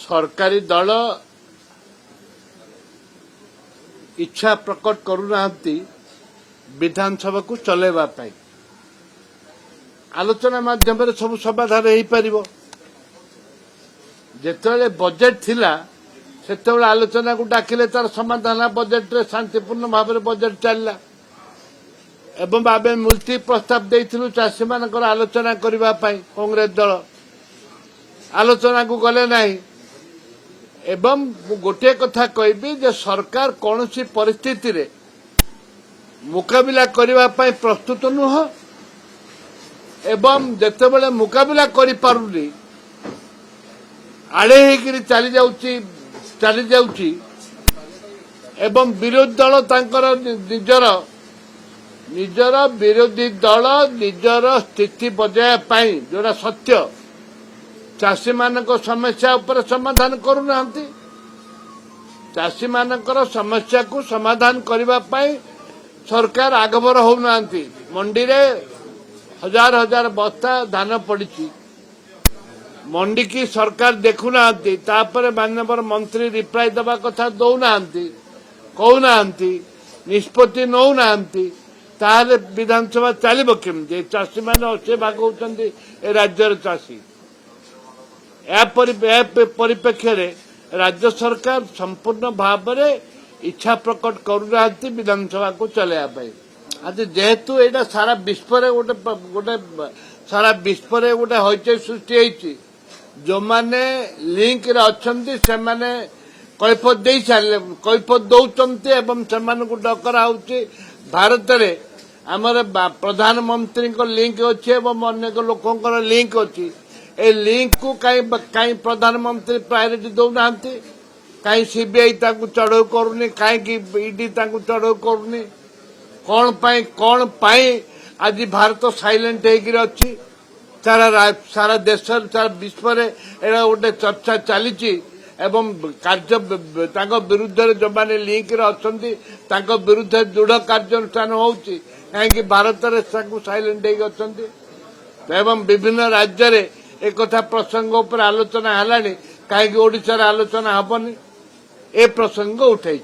सरकारी दल इच्छा प्रकट करूना विधानसभा को चलेवा पाई आलोचना माध्यम सब समाधान हो पार जिते बजेट थिला सेते आलोचना को डाकिले तार समाधान बजेट रे शांतिपूर्ण भाव में बजेट चलला एवं आम मुलतवी प्रस्ताव देइथिलु चाषी मानकर आलोचना करबा पाई कांग्रेस दल आलोचना को गले नाही एवं गोटे कथा कहबी जे सरकार कौन सी परिस्थिति रे मुकाबिला करबा पाई प्रस्तुत नुह एवं जेतेबेले मुकाबिला करि पारुनी आड़े हेकरी चली जाउची एवं विरोधी दल तांकर निजर विरोधी दल निजर स्थिति बजाय पाई जोड़ा सत्य चाषी मानक समस्या उपर समाधान करूना चाषी मानकर समस्या को समाधान करबा पाई सरकार आगभर होना मंडी रे हजार हजार बस्ता धान पड़ी मंडी की सरकार देखुना माननीय मंत्री रिप्लाई दबा कथा दौना कहूना निष्पत्ति नौना ताहले विधानसभा चलो केमती चाषी मैंने 80 भाग होती राज्यर चाषी परिप्रेक्षी राज्य सरकार संपूर्ण भाव में इच्छा प्रकट करूना विधानसभा को चलैया आज जेहेतु यहाँ सारा विश्व गोटे सारा विश्व गोटे हईचई सृष्टि होती जो माने लिंक रे अच्छंती से माने कैफत दे सारे कैफत दौरान एवं से डकरा होची भारत रे आमर प्रधानमंत्री लिंक अच्छी एवं अनेक लोकंर लिंक अच्छी ए लिंक को कहीं प्रधानमंत्री प्रायोरिटी दौना कहीं सीबीआई चढ़ऊ करूनी कहीं ईडी चढ़ऊ करूनी कौन पाई आज भारत साइलेंट होकर अच्छी सारा देश सारा विश्व में गोटे चर्चा चली एवं कार्य विरुद्ध जो मैंने लिंक अच्छा विरुद्ध दृढ़ कार्यानुष्ठान होची कहीं भारत में साइलेंट एवं विभिन्न राज्य रे एक प्रसंग उपर आलोचना है कहीं ओडिशा आलोचना हेनी ए प्रसंग उठाई।